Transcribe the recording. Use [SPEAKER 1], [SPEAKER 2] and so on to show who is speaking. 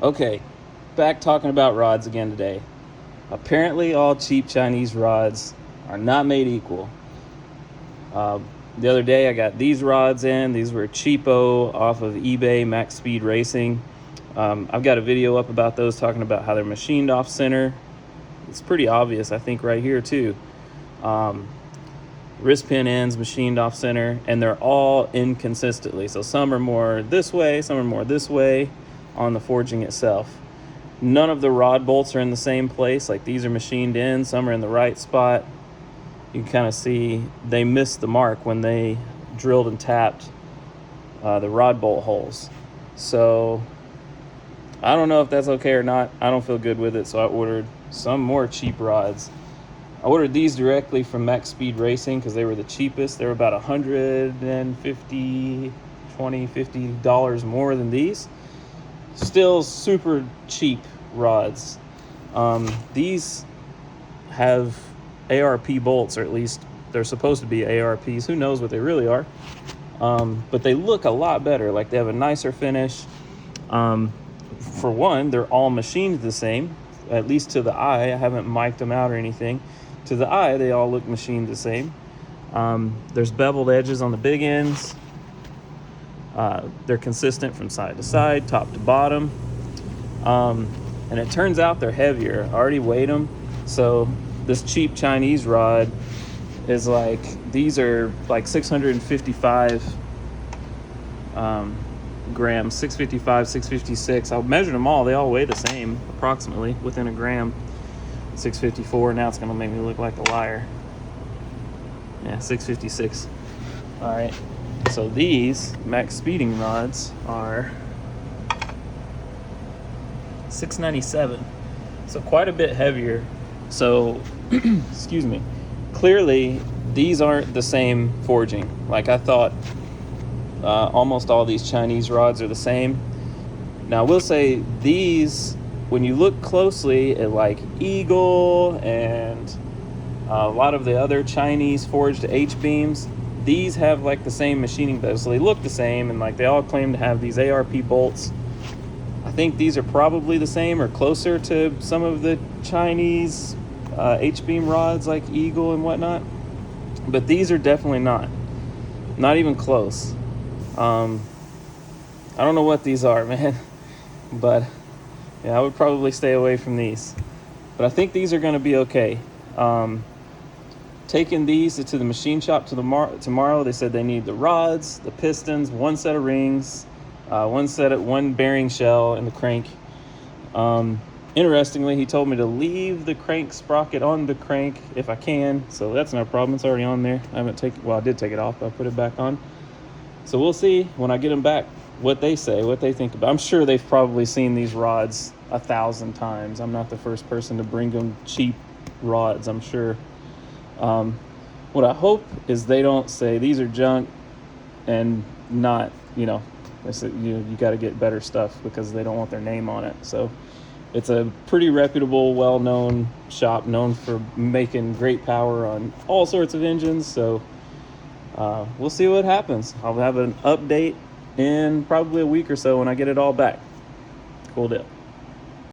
[SPEAKER 1] Okay, back talking about rods again today. Apparently all cheap Chinese rods are not made equal. The other day I got these rods in. These were cheapo off of eBay, Maxpeed Racing. I've got a video up about those, talking about how they're machined off center. It's pretty obvious, I think, right here too. Wrist pin ends machined off center, and they're all inconsistently. So some are more this way, some are more this way on the forging itself. None of the rod bolts are in the same place. Like, these are machined in, some are in the right spot. You can kind of see they missed the mark when they drilled and tapped the rod bolt holes. So I don't know if that's okay or not. I don't feel good with it, so I ordered some more cheap rods. I ordered these directly from Maxpeed Racing because they were the cheapest. They were about $50 more than these. Still super cheap rods. These have ARP bolts, or at least they're supposed to be ARPs. Who knows what they really are? But they look a lot better. Like, they have a nicer finish. For one, they're all machined the same, at least to the eye. I haven't mic'd them out or anything. To the eye, they all look machined the same. There's beveled edges on the big ends. They're consistent from side to side, top to bottom. And it turns out they're heavier. I already weighed them. So this cheap Chinese rod is like, these are like 655 grams, 655, 656. I measured them all. They all weigh the same, approximately, within a gram. 654. Now it's going to make me look like a liar. Yeah, 656. All right. So these Maxpeeding rods are 697. So quite a bit heavier. So, excuse me. Clearly, these aren't the same forging. Like I thought, almost all these Chinese rods are the same. Now, I will say these, when you look closely at like Eagle and a lot of the other Chinese forged H-beams, these have like the same machining bed, so they look the same, and like they all claim to have these ARP bolts. I think these are probably the same or closer to some of the Chinese H-beam rods like Eagle and whatnot, but these are definitely not even close. I don't know what these are, man, but yeah, I would probably stay away from these, but I think these are going to be okay. Taking these to the machine shop tomorrow. They said they need the rods, the pistons, one set of rings, one bearing shell, and the crank. Interestingly, he told me to leave the crank sprocket on the crank if I can, so that's no problem. It's already on there. I did take it off, but I put it back on. So we'll see when I get them back what they say, what they think about. I'm sure they've probably seen these rods 1,000 times. I'm not the first person to bring them cheap rods, I'm sure. What I hope is they don't say these are junk and not, they said you got to get better stuff, because they don't want their name on it. So it's a pretty reputable, well-known shop, known for making great power on all sorts of engines. So we'll see what happens. I'll have an update in probably a week or so when I get it all back. Cool deal.